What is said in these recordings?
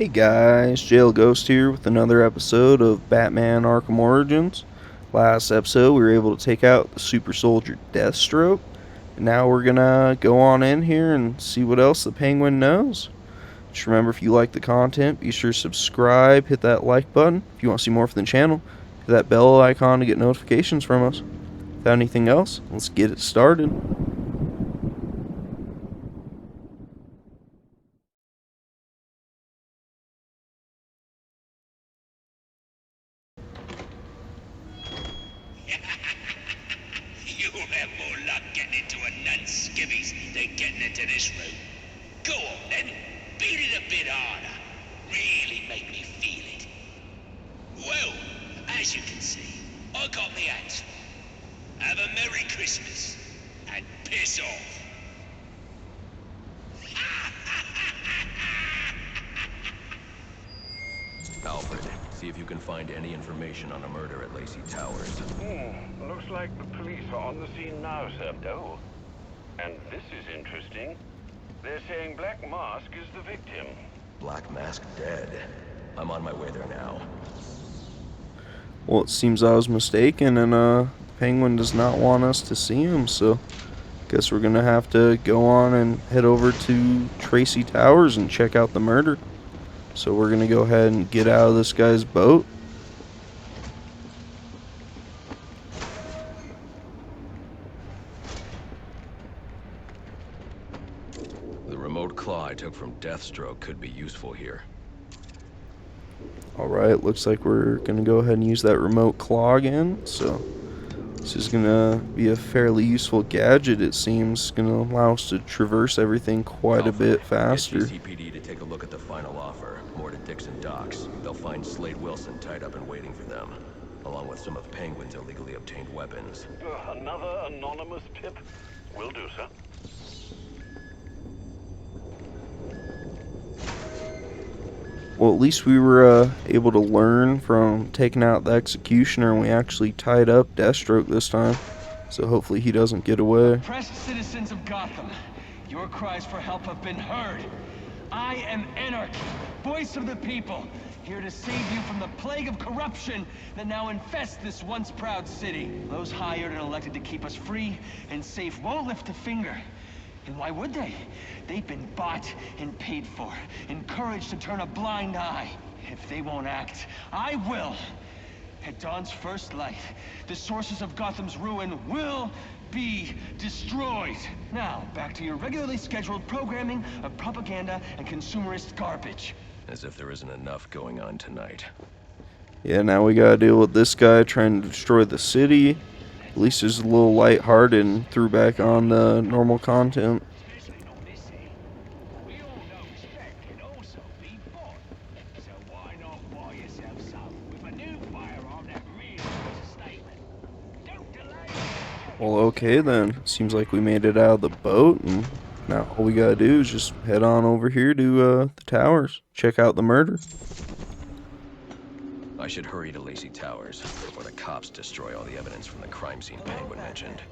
Hey guys, Jlghost here with another episode of Batman Arkham Origins. Last episode we were able to take out the super soldier Deathstroke, and now we're gonna go on in here and see what else the Penguin knows. Just remember, if you like the content, be sure to subscribe, hit that like button. If you want to see more from the channel, hit that bell icon to get notifications from us. Without anything else, let's get it started. You'll have more luck getting into a nun's skivvies than getting into this room. Go on then, beat it a bit harder. Really make me feel it. Well, as you can see, I got me hands full. Have a Merry Christmas, and piss off. Alfred, see if you can find any information on a murder at Lacey Towers. Looks like the police are on the scene now, Sir. Oh, and this is interesting. They're saying Black Mask is the victim. Black Mask dead. I'm on my way there now. Well, it seems I was mistaken, and Penguin does not want us to see him, so guess we're gonna have to go on and head over to Tracy Towers and check out the murder. So we're gonna go ahead and get out of this guy's boat. The remote claw I took from Deathstroke could be useful here. Alright, looks like we're gonna go ahead and use that remote claw again. So this is gonna be a fairly useful gadget, it seems. It's gonna allow us to traverse everything quite a bit faster. Get GCPD to take a look at the final offer. More to Dixon Docks. They'll find Slade Wilson tied up and waiting for them, along with some of Penguin's illegally obtained weapons. Another anonymous tip? Will do, sir. Well, at least we were able to learn from taking out the executioner, and we actually tied up Deathstroke this time. So hopefully he doesn't get away. Oppressed citizens of Gotham, your cries for help have been heard. I am Anarchy, voice of the people, here to save you from the plague of corruption that now infests this once proud city. Those hired and elected to keep us free and safe won't lift a finger. And why would they? They've been bought and paid for, encouraged to turn a blind eye. If they won't act, I will. At dawn's first light, the sources of Gotham's ruin will be destroyed. Now, back to your regularly scheduled programming of propaganda and consumerist garbage. As if there isn't enough going on tonight. Yeah, now we gotta deal with this guy trying to destroy the city. At least it's a little lighthearted and threw back on the normal content. Well, okay then. Seems like we made it out of the boat, and now all we gotta do is just head on over here to the towers. Check out the murder. I should hurry to Lacey Towers before the cops destroy all the evidence from the crime scene Penguin mentioned.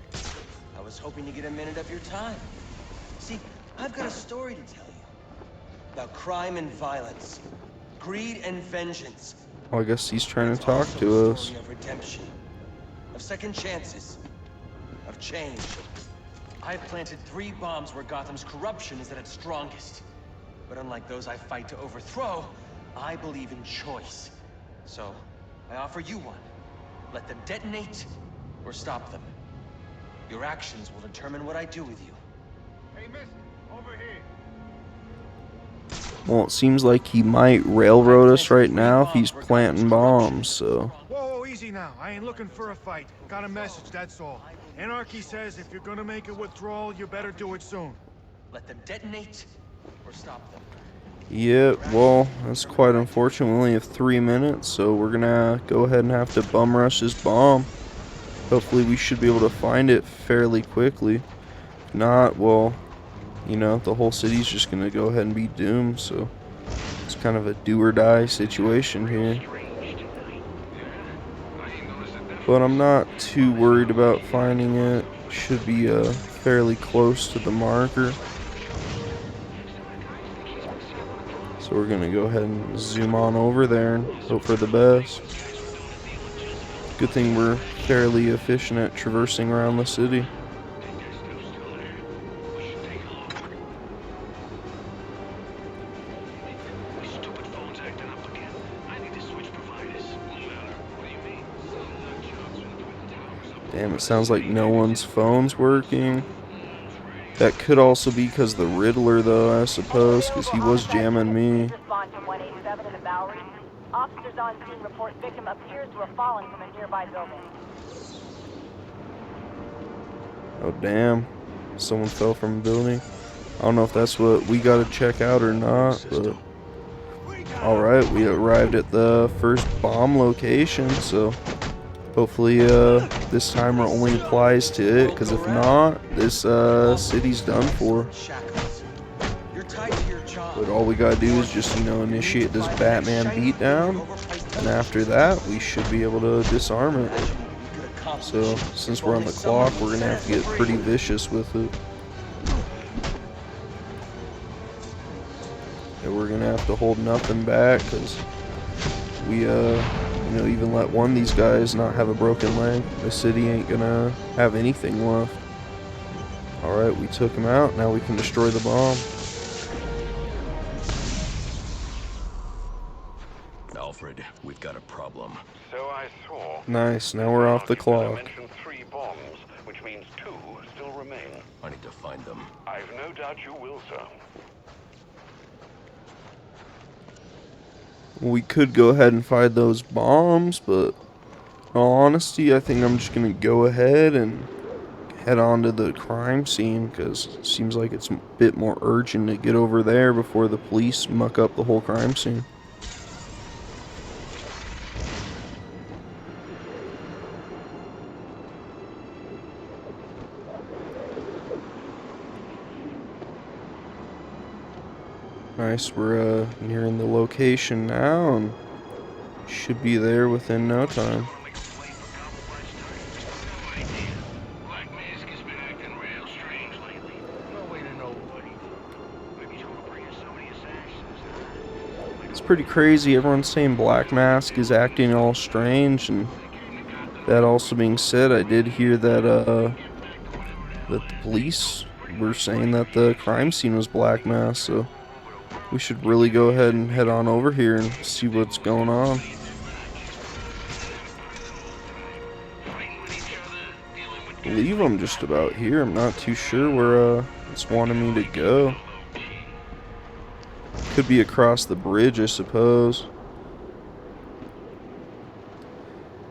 I was hoping to get a minute of your time. See, I've got a story to tell you. About crime and violence. Greed and vengeance. Oh, I guess he's trying to talk to us. Of redemption. Of second chances. Of change. I've planted 3 bombs where Gotham's corruption is at its strongest. But unlike those I fight to overthrow, I believe in choice. So, I offer you one. Let them detonate, or stop them. Your actions will determine what I do with you. Hey, mister, over here. Well, it seems like he might railroad us right now if he's planting bombs, so... Whoa, easy now. I ain't looking for a fight. Got a message, that's all. Anarchy says if you're gonna make a withdrawal, you better do it soon. Let them detonate, or stop them. Yeah, well, that's quite unfortunate. We only have 3 minutes, so we're gonna go ahead and have to bum rush this bomb. Hopefully we should be able to find it fairly quickly. If not, well, you know, the whole city's just gonna go ahead and be doomed, so it's kind of a do or die situation here. But I'm not too worried about finding it. Should be fairly close to the marker. So we're gonna go ahead and zoom on over there and hope for the best. Good thing we're fairly efficient at traversing around the city. Damn, it sounds like no one's phone's working. That could also be because the Riddler, though, I suppose, because he was jamming me. Officers on scene report victim appears to have fallen from a nearby building. Oh, damn. Someone fell from a building. I don't know if that's what we gotta check out or not, but... Alright, we arrived at the first bomb location, so... Hopefully, this timer only applies to it, because if not, this, city's done for. But all we gotta do is just, initiate this Batman beatdown, and after that, we should be able to disarm it. So, since we're on the clock, we're gonna have to get pretty vicious with it. And we're gonna have to hold nothing back, because we, even let one of these guys not have a broken leg, the city ain't gonna have anything left. Alright, we took him out, now we can destroy the bomb. Alfred, we've got a problem. So I saw. Nice, now we're off the clock. Mentioned 3 bombs, which means 2 still remain. I need to find them. I've no doubt you will, sir. We could go ahead and find those bombs, but in all honesty, I think I'm just gonna go ahead and head on to the crime scene, because it seems like it's a bit more urgent to get over there before the police muck up the whole crime scene. Nice, we're nearing the location now, and should be there within no time. It's pretty crazy, everyone's saying Black Mask is acting all strange, and that also being said, I did hear that that the police were saying that the crime scene was Black Mask, so we should really go ahead and head on over here and see what's going on. I believe I'm just about here. I'm not too sure where it's wanting me to go. Could be across the bridge, I suppose.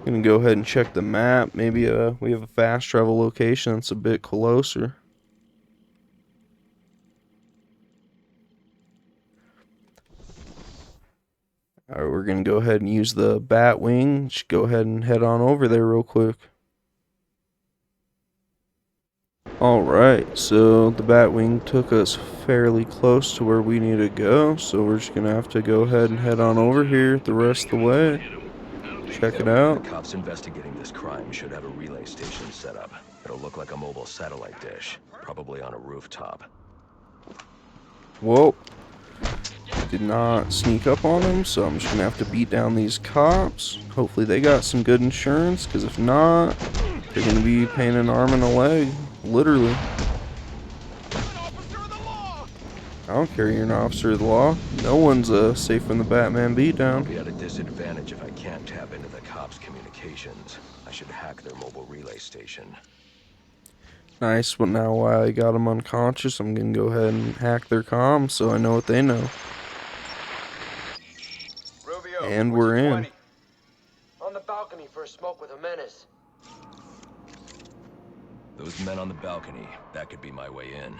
Gonna go ahead and check the map. Maybe we have a fast travel location that's a bit closer. Alright, we're going to go ahead and use the Batwing. Just go ahead and head on over there real quick. Alright, so the Batwing took us fairly close to where we need to go. So we're just going to have to go ahead and head on over here the rest of the way. Check it out. The cops investigating this crime should have a relay station set up. It'll look like a mobile satellite dish, probably on a rooftop. Whoa. Did not sneak up on them, so I'm just gonna have to beat down these cops. Hopefully they got some good insurance, because if not, they're gonna be paying an arm and a leg, literally. I don't care, you're an officer of the law. No one's safe from the Batman I'll beatdown. be at a disadvantage if I can't tap into the cops' communications. I should hack their mobile relay station. Nice, but now while I got them unconscious, I'm gonna go ahead and hack their comms so I know what they know. Rubio, And we're in. 20. On the balcony for a smoke with a menace. Those men on the balcony, that could be my way in.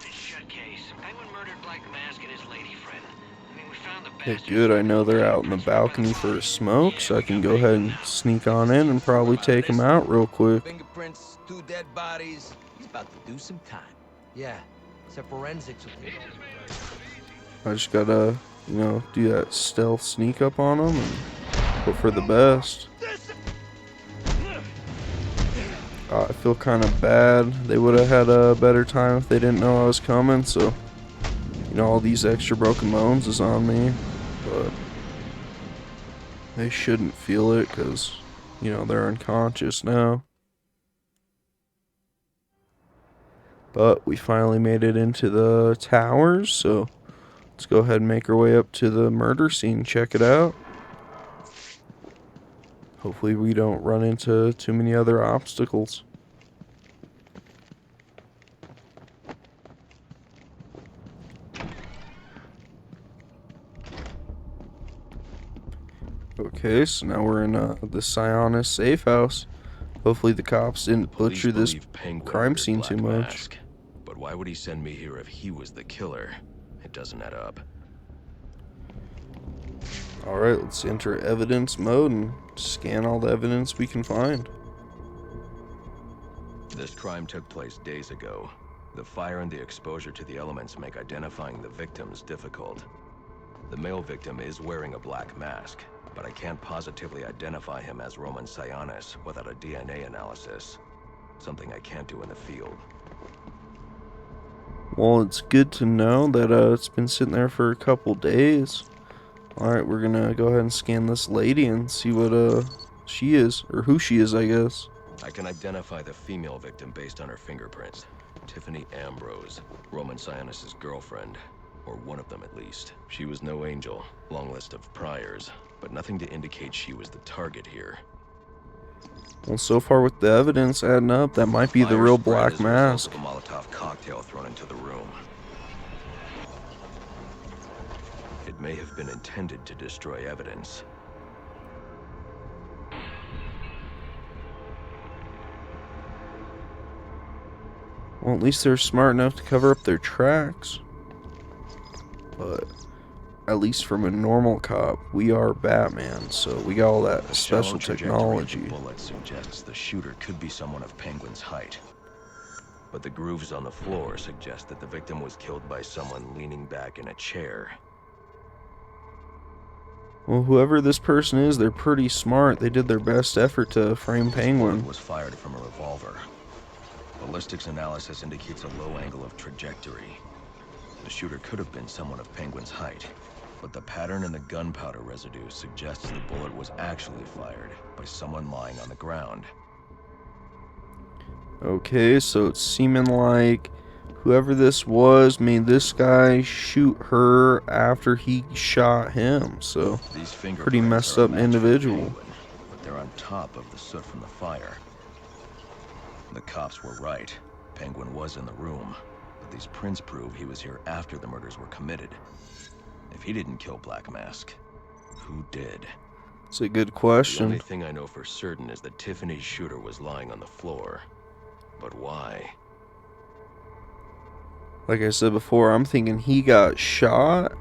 Shut case. Penguin murdered Black Mask and his lady friend. I mean, we found the Hey, bastard. good, I know they're out in the balcony for a smoke, so I can go ahead and sneak on in and probably take them out real quick. Fingerprints, 2 dead bodies. He's about to do some time. Yeah, except forensics will take over. I just gotta, do that stealth sneak up on them and hope for the best. I feel kind of bad. They would have had a better time if they didn't know I was coming, so, You know, all these extra broken bones is on me, but they shouldn't feel it because, you know, they're unconscious now. But we finally made it into the towers, so let's go ahead and make our way up to the murder scene. Check it out. Hopefully we don't run into too many other obstacles. Okay, so now we're in the Sionis safe house. Hopefully the cops didn't butcher this crime scene too much. But why would he send me here if he was the killer? It doesn't add up. Alright, let's enter evidence mode and scan all the evidence we can find. This crime took place days ago. The fire and the exposure to the elements make identifying the victims difficult. The male victim is wearing a black mask, but I can't positively identify him as Roman Sionis without a DNA analysis. Something I can't do in the field. Well, it's good to know that it's been sitting there for a couple days. Alright, we're gonna go ahead and scan this lady and see what she is, or who she is, I guess. I can identify the female victim based on her fingerprints. Tiffany Ambrose, Roman Sionis' girlfriend. Or one of them at least. She was no angel, long list of priors, but nothing to indicate she was the target here. Well, so far with the evidence adding up, that might be the real Black Mask. A Molotov cocktail thrown into the room. It may have been intended to destroy evidence. Well, at least they're smart enough to cover up their tracks. But at least from a normal cop, we are Batman, so we got all that special technology. The bullet suggests the shooter could be someone of Penguin's height. But the grooves on the floor suggest that the victim was killed by someone leaning back in a chair. Well, whoever this person is, they're pretty smart. They did their best effort to frame Penguin. Was fired from a revolver. Ballistics analysis indicates a low angle of trajectory. The shooter could have been someone of Penguin's height, but the pattern in the gunpowder residue suggests the bullet was actually fired by someone lying on the ground. Okay, so it's seeming like whoever this was made this guy shoot her after he shot him, so pretty messed up individual. Penguin, but they're on top of the soot from the fire. The cops were right. Penguin was in the room. These prints prove he was here after the murders were committed. If he didn't kill Black Mask, who did? It's a good question. The only thing I know for certain is that Tiffany's shooter was lying on the floor. But why? Like I said before, I'm thinking he got shot.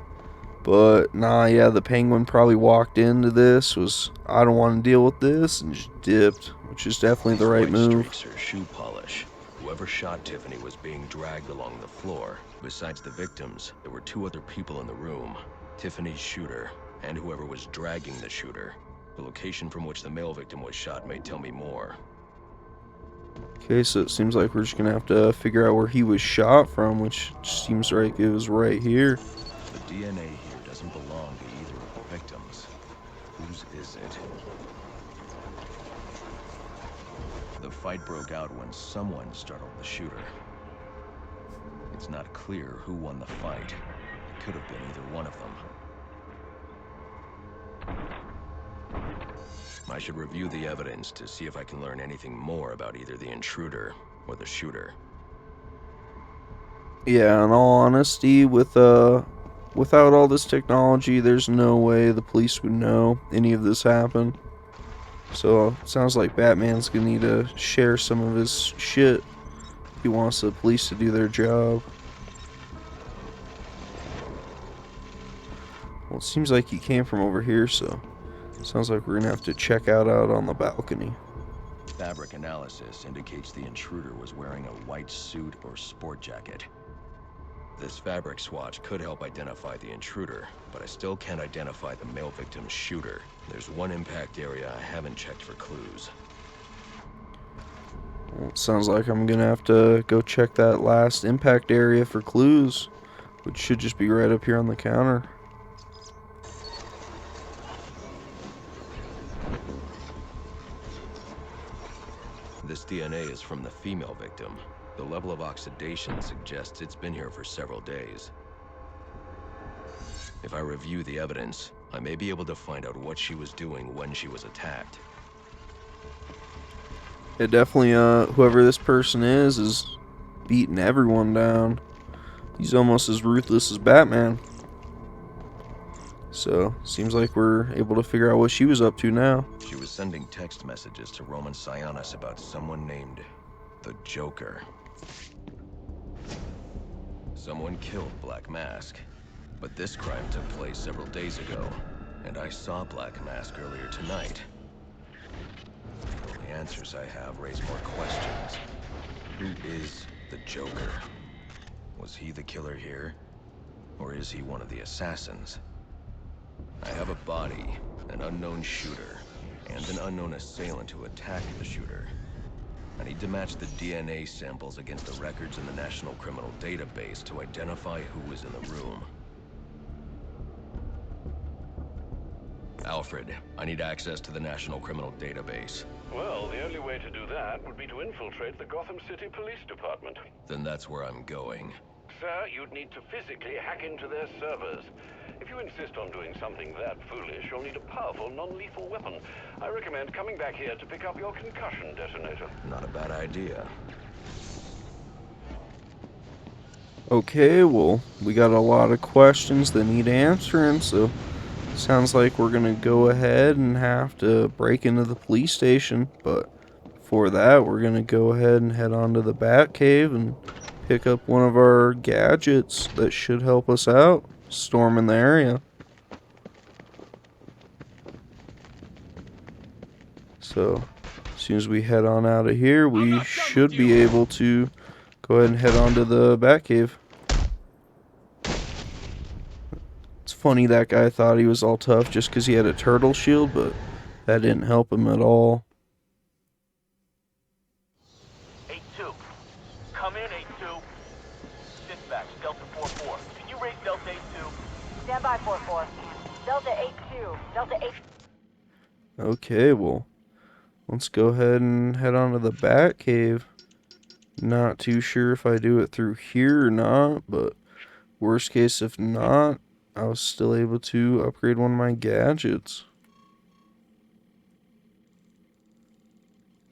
But nah, yeah, the Penguin probably walked into this, I don't want to deal with this, and just dipped, which is definitely the right move. Streaks or shoe polish. Whoever shot Tiffany was being dragged along the floor. Besides the victims, there were two other people in the room. Tiffany's shooter, and whoever was dragging the shooter. The location from which the male victim was shot may tell me more. Okay, so it seems like we're just gonna have to figure out where he was shot from, which seems like it was right here. The DNA here doesn't belong to either of the victims. Whose is it? The fight broke out when someone startled the shooter. It's not clear who won the fight. It could have been either one of them. I should review the evidence to see if I can learn anything more about either the intruder or the shooter. Yeah, in all honesty, without all this technology, there's no way the police would know any of this happened. So, it sounds like Batman's gonna need to share some of his shit if he wants the police to do their job. Well, it seems like he came from over here, so sounds like we're gonna have to check out on the balcony. Fabric analysis indicates the intruder was wearing a white suit or sport jacket. This fabric swatch could help identify the intruder, but I still can't identify the male victim's shooter. There's one impact area I haven't checked for clues. Well, it sounds like I'm gonna have to go check that last impact area for clues. which should just be right up here on the counter. This DNA is from the female victim. The level of oxidation suggests it's been here for several days. If I review the evidence, I may be able to find out what she was doing when she was attacked. It definitely, whoever this person is beating everyone down. He's almost as ruthless as Batman. So, seems like we're able to figure out what she was up to now. She was sending text messages to Roman Sionis about someone named the Joker. Someone killed Black Mask, but this crime took place several days ago, and I saw Black Mask earlier tonight. The answers I have raise more questions. Who is the Joker? Was he the killer here? Or is he one of the assassins? I have a body, an unknown shooter, and an unknown assailant who attacked the shooter. I need to match the DNA samples against the records in the National Criminal Database to identify who was in the room. Alfred, I need access to the National Criminal Database. Well, the only way to do that would be to infiltrate the Gotham City Police Department. Then that's where I'm going. Sir, you'd need to physically hack into their servers. If you insist on doing something that foolish, you'll need a powerful, non-lethal weapon. I recommend coming back here to pick up your concussion detonator. Not a bad idea. Okay, well, we got a lot of questions that need answering, so sounds like we're gonna go ahead and have to break into the police station, but for that, we're gonna go ahead and head on to the Batcave and pick up one of our gadgets that should help us out storming the area. So, as soon as we head on out of here, we should be able to go ahead and head on to the Batcave. It's funny that guy thought he was all tough just because he had a turtle shield, but that didn't help him at all. 8-2. Come in, 8-2. Dispatch, Delta 4-4. Can you raise Delta 8-2? Stand by 4-4. Delta 8-2. Delta 8. Okay, well, let's go ahead and head on to the Batcave. Not too sure if I do it through here or not, but worst case if not, I was still able to upgrade one of my gadgets.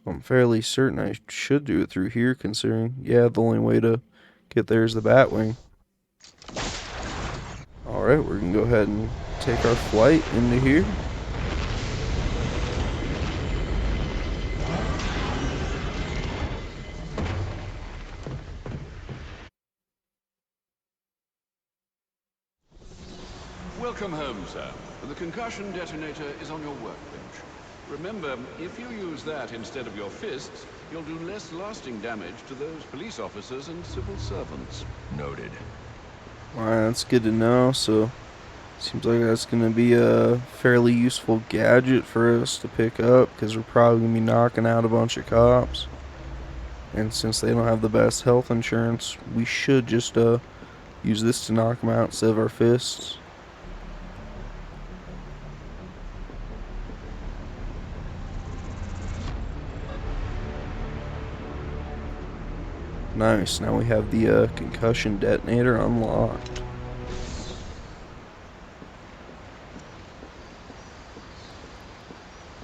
I'm fairly certain I should do it through here, considering, yeah, the only way to get there is the Batwing. Alright, we're going to go ahead and take our flight into here. Welcome home, sir. The concussion detonator is on your workbench. Remember, if you use that instead of your fists, you'll do less lasting damage to those police officers and civil servants. Noted. Alright, that's good to know. So, seems like that's going to be a fairly useful gadget for us to pick up, because we're probably going to be knocking out a bunch of cops. And since they don't have the best health insurance, we should just use this to knock them out instead of our fists. Nice, now we have the concussion detonator unlocked.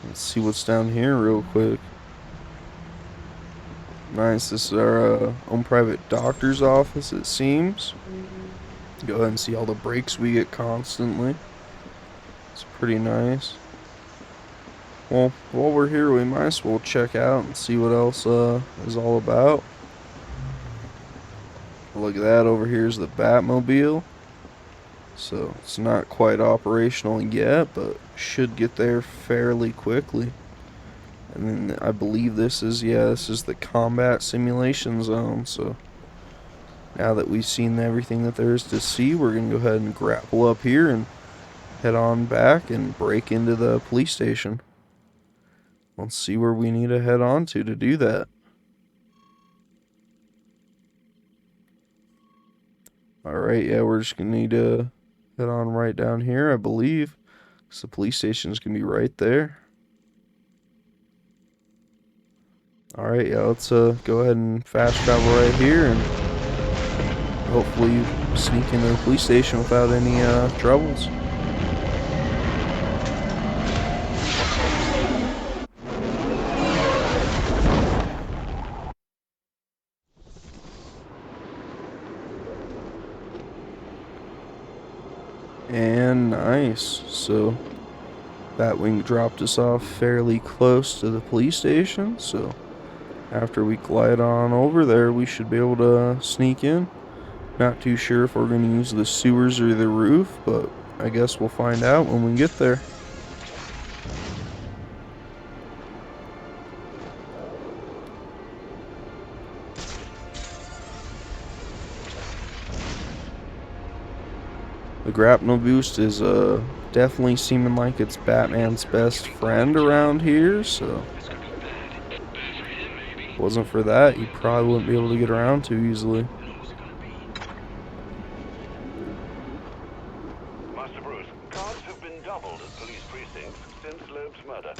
Let's see what's down here real quick. Nice, this is our own private doctor's office, it seems. Go ahead and see all the breaks we get constantly. It's pretty nice. Well, while we're here, we might as well check out and see what else is all about. Look at that, over here is the Batmobile. So it's not quite operational yet, but should get there fairly quickly. And then I believe this is the combat simulation zone. So now that we've seen everything that there is to see, we're going to go ahead and grapple up here and head on back and break into the police station. Let's see where we need to head on to do that. Alright, yeah, we're just gonna need to head on right down here, I believe. Because the police station's gonna be right there. Alright, yeah, let's go ahead and fast travel right here and hopefully sneak into the police station without any troubles. And nice. So Batwing dropped us off fairly close to the police station, so after we glide on over there, we should be able to sneak in. Not too sure if we're going to use the sewers or the roof, but I guess we'll find out when we get there. The grapnel boost is definitely seeming like it's Batman's best friend around here, so if it wasn't for that, he probably wouldn't be able to get around too easily. Master Bruce, guards have been doubled at police precincts since Loeb's murder.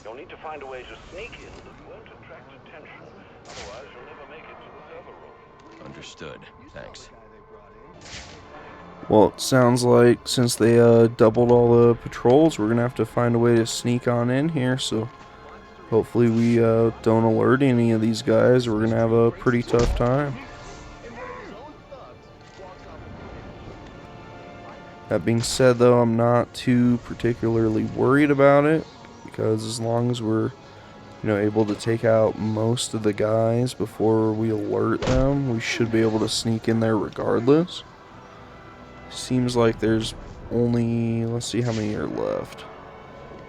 You'll need to find a way to sneak in that won't attract attention. Otherwise, you'll never make it to the server room. Understood. Thanks. Well, it sounds like since they doubled all the patrols, we're going to have to find a way to sneak on in here, so hopefully we don't alert any of these guys. We're going to have a pretty tough time. That being said, though, I'm not too particularly worried about it, because as long as we're able to take out most of the guys before we alert them, we should be able to sneak in there regardless. Seems like there's only, let's see how many are left.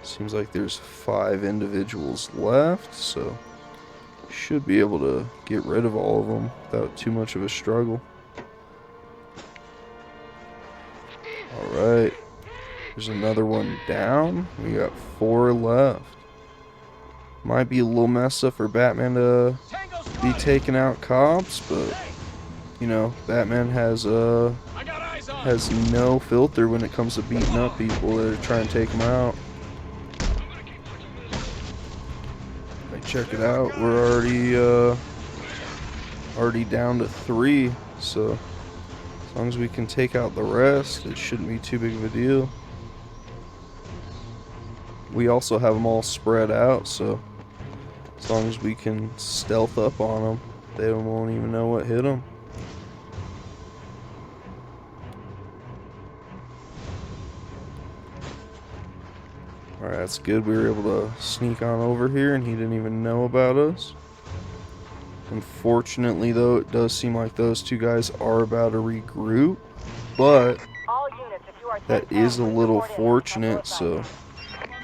Seems like there's 5 individuals left, so should be able to get rid of all of them without too much of a struggle. Alright, there's another one down. We got 4 left. Might be a little messed up for Batman to be taking out cops, but Batman has no filter when it comes to beating up people that are trying to take him out. Check it out, we're already down to 3, so as long as we can take out the rest, it shouldn't be too big of a deal. We also have them all spread out, so as long as we can stealth up on them, they won't even know what hit them. Alright, that's good. We were able to sneak on over here and he didn't even know about us. Unfortunately, though, it does seem like those 2 guys are about to regroup, but that is a little fortunate, so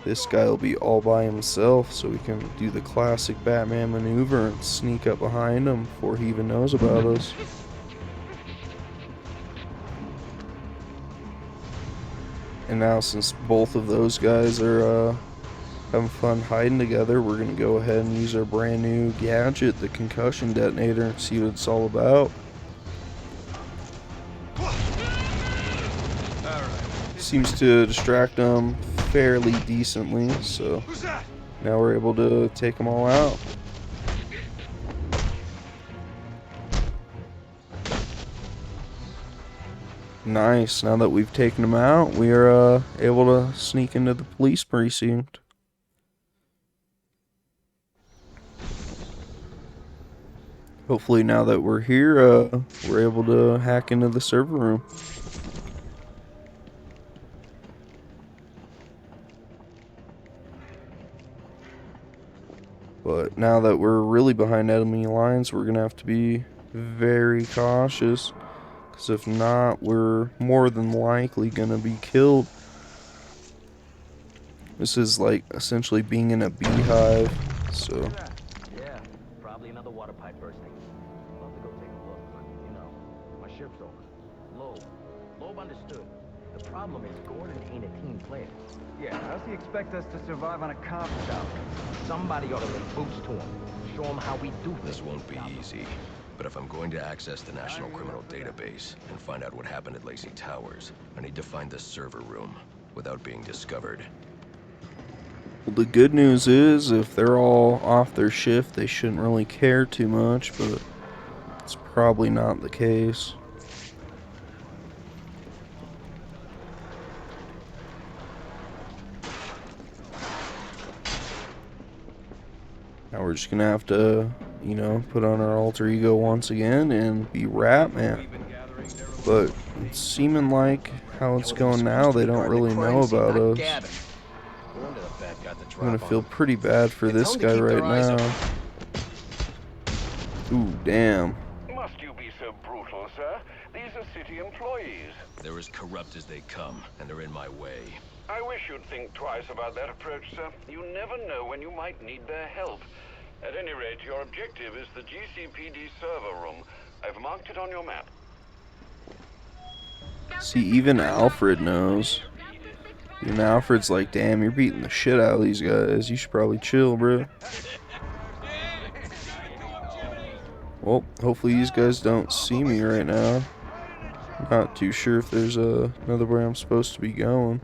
this guy will be all by himself, so we can do the classic Batman maneuver and sneak up behind him before he even knows about us. And now, since both of those guys are having fun hiding together, we're going to go ahead and use our brand new gadget, the concussion detonator, and see what it's all about. Seems to distract them fairly decently, so now we're able to take them all out. Nice. Now that we've taken them out, we are able to sneak into the police precinct. Hopefully now that we're here, we're able to hack into the server room. But now that we're really behind enemy lines, we're going to have to be very cautious. Because if not, we're more than likely going to be killed. This is like essentially being in a beehive, so... Yeah, probably another water pipe bursting. Love to go take a look, but, my shift's over. Loeb understood. The problem is Gordon ain't a team player. Yeah, how's he expect us to survive on a comp shop? Somebody ought to lay boots to him. Show him how we do things. This won't be easy. But if I'm going to access the National Criminal Database and find out what happened at Lacey Towers, I need to find the server room without being discovered. Well, the good news is, if they're all off their shift, they shouldn't really care too much, but it's probably not the case. Now we're just gonna have to, put on our alter ego once again and be Ratman. But it's seeming like how it's going now, they don't really know about us. I'm gonna feel pretty bad for this guy right now. Ooh, damn. Must you be so brutal, sir? These are city employees. They're as corrupt as they come, and they're in my way. I wish you'd think twice about that approach, sir. You never know when you might need their help. At any rate, your objective is the GCPD server room. I've marked it on your map. See, even Alfred knows. Even Alfred's like, damn, you're beating the shit out of these guys. You should probably chill, bro. Well, hopefully these guys don't see me right now. Not too sure if there's another way I'm supposed to be going.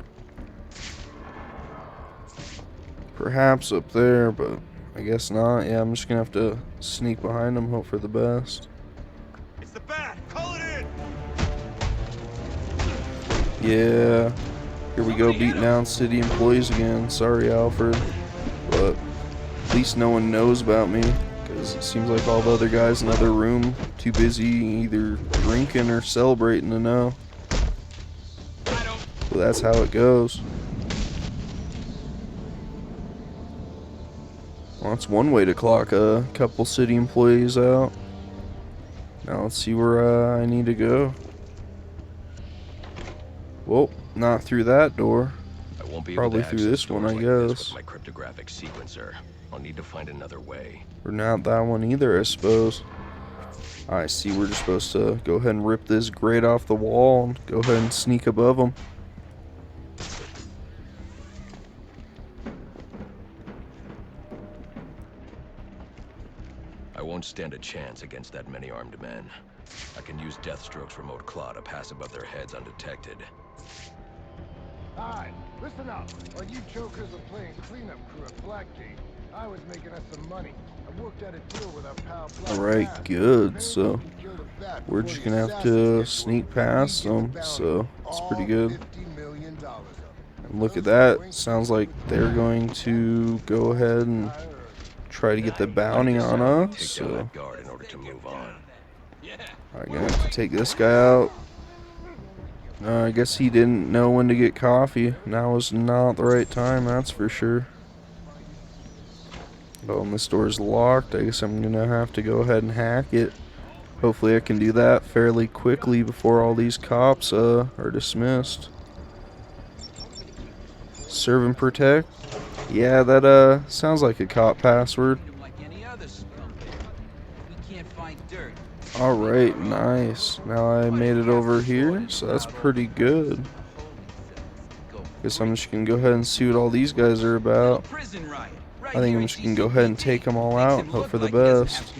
Perhaps up there, but I guess not. Yeah, I'm just gonna have to sneak behind them, hope for the best. It's the bat! Call it in! Yeah, here we go, beating down city employees again. Sorry, Alfred, but at least no one knows about me, because it seems like all the other guys in the other room too busy either drinking or celebrating to know. Well, that's how it goes. Well, that's one way to clock a couple city employees out. Now let's see where I need to go. Well, not through that door. I won't be Probably able to through this one, I like this guess. with my cryptographic sequencer. I'll need to find another way. Or not that one either, I suppose. I see, we're just supposed to go ahead and rip this grate off the wall and go ahead and sneak above them. I won't stand a chance against that many armed men. I can use Deathstroke's remote claw to pass above their heads undetected. Alright, listen up. While you jokers are playing cleanup crew at Blackgate, I was making us some money. I worked out a deal with our pal Black. Alright, good. So we're just gonna have to sneak past them. So it's pretty good. And look at that. Sounds like they're going to go ahead and try to get the bounty on us. So Guard in order to move on. I'm gonna have to take this guy out. I guess he didn't know when to get coffee. Now is not the right time, that's for sure. Oh, and this door's locked. I guess I'm gonna have to go ahead and hack it. Hopefully I can do that fairly quickly before all these cops are dismissed. Serve and protect. Yeah, that sounds like a cop password. Alright, nice. Now I made it over here, so that's pretty good. Guess I'm just gonna go ahead and see what all these guys are about. I think I'm just gonna go ahead and take them all out and hope for the best.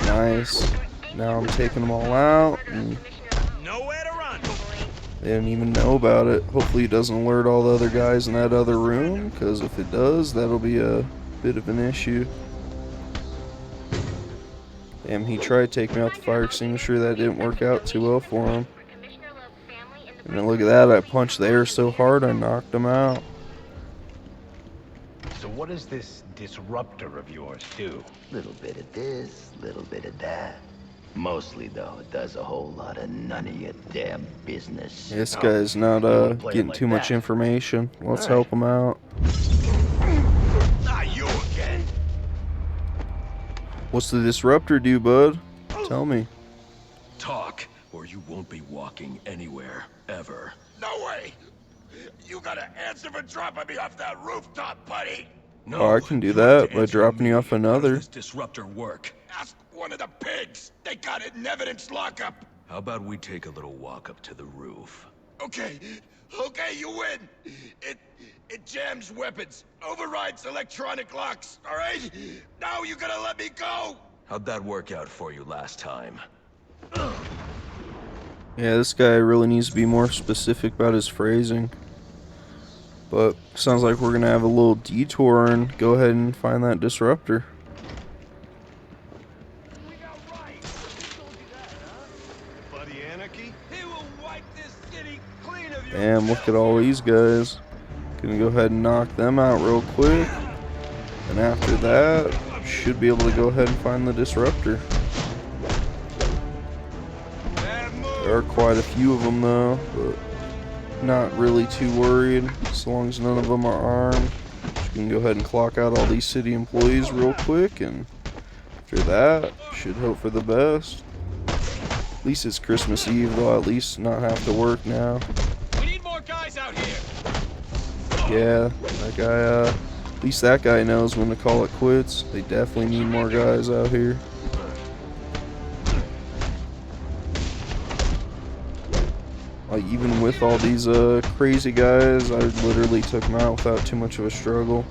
Nice. Now I'm taking them all out, and they didn't even know about it. Hopefully it doesn't alert all the other guys in that other room, because if it does, that'll be a bit of an issue. Damn, he tried taking me out the fire extinguisher. That didn't work out too well for him. And then look at that, I punched the air so hard I knocked him out. So what does this disruptor of yours do? Little bit of this, little bit of that. Mostly, though, it does a whole lot of none of your damn business. This guy's not getting too much information. Let's help him out. Not you again. What's the disruptor do, bud? Tell me. Talk, or you won't be walking anywhere, ever. No way. You gotta answer for dropping me off that rooftop, buddy. No, Oh, I can do that by dropping you off another. How does this disruptor work? Ask one of the pigs. They got it in evidence lockup. How about we take a little walk up to the roof? Okay, you win. It jams weapons, overrides electronic locks, all right? Now you gotta let me go! How'd that work out for you last time? Yeah, this guy really needs to be more specific about his phrasing. But sounds like we're gonna have a little detour and go ahead and find that disruptor. Buddy Anarchy? He will wipe this city clean of your Damn, look at all these guys. Gonna go ahead and knock them out real quick. And after that, should be able to go ahead and find the disruptor. There are quite a few of them though, but not really too worried as long as none of them are armed. Just gonna go ahead and clock out all these city employees real quick, and after that, should hope for the best. At least it's Christmas Eve, though. I'll at least not have to work now. We need more guys out here. Yeah, that guy, at least that guy knows when to call it quits. They definitely need more guys out here. Like, even with all these crazy guys, I literally took them out without too much of a struggle.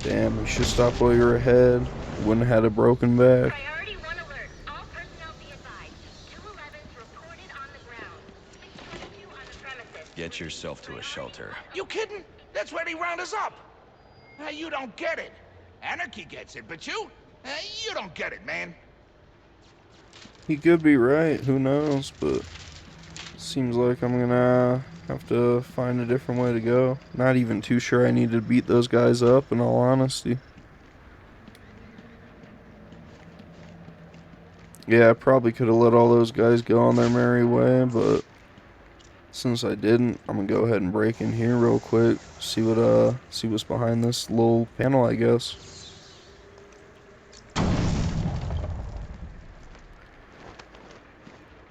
Damn, you should stop while you're ahead. Wouldn't have had a broken back. Priority 1 alert. All personnel be advised. 211's reported on the ground. 622 on the premises. Get yourself to a shelter. You kidding? That's where they round us up. You don't get it. Anarchy gets it, but you don't get it, man. He could be right, who knows, but seems like I'm gonna have to find a different way to go. Not even too sure I need to beat those guys up, in all honesty. Yeah, I probably could have let all those guys go on their merry way, but since I didn't, I'm gonna go ahead and break in here real quick, see what's behind this little panel, I guess.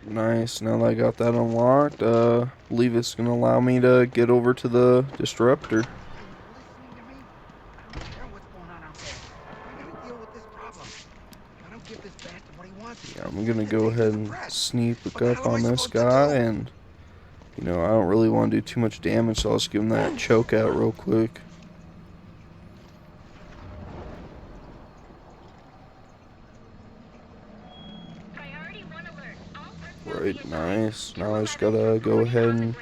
Nice, now that I got that unlocked, I believe it's going to allow me to get over to the disruptor. Yeah, I'm going to go ahead and sneak up on this guy, and, you know, I don't really want to do too much damage, so I'll just give him that choke out real quick. Right, nice. Now I just gotta go ahead and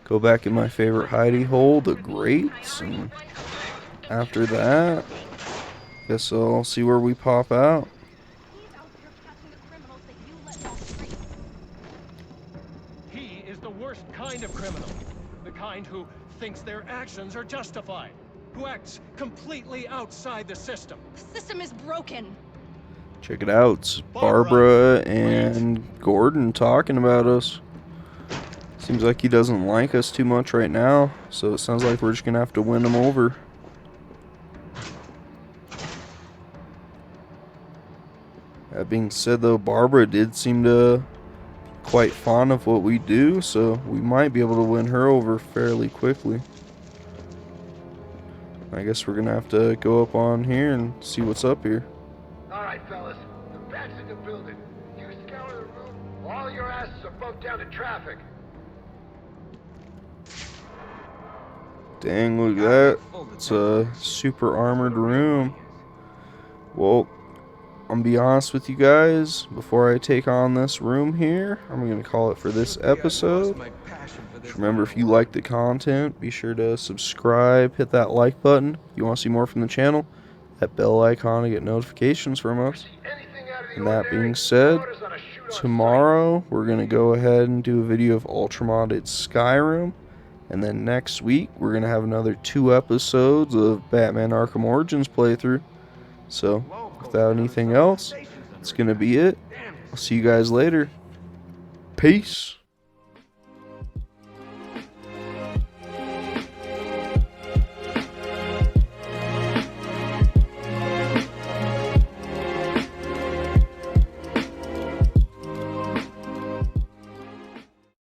go back in my favorite hidey hole, the grates, and after that, guess I'll see where we pop out. He is the worst kind of criminal. The kind who thinks their actions are justified. Who acts completely outside the system. The system is broken. Check it out, it's Barbara and Gordon talking about us. Seems like he doesn't like us too much right now, so it sounds like we're just gonna have to win him over. That being said though, Barbara did seem to be quite fond of what we do, so we might be able to win her over fairly quickly. I guess we're gonna have to go up on here and see what's up here. Alright, fellas. The back's in the building. You scour the room, all your asses are bumped down to traffic. Dang, look at that. It's a super armored room. Well, I'm gonna be honest with you guys. Before I take on this room here, I'm gonna call it for this episode. Just remember, if you like the content, be sure to subscribe, hit that like button. If you want to see more from the channel, that bell icon to get notifications from us. And that being said, tomorrow we're going to go ahead and do a video of ultramodded Skyrim, and then next week we're going to have another 2 episodes of Batman Arkham Origins playthrough. So without anything else, it's going to be it. I'll see you guys later. Peace.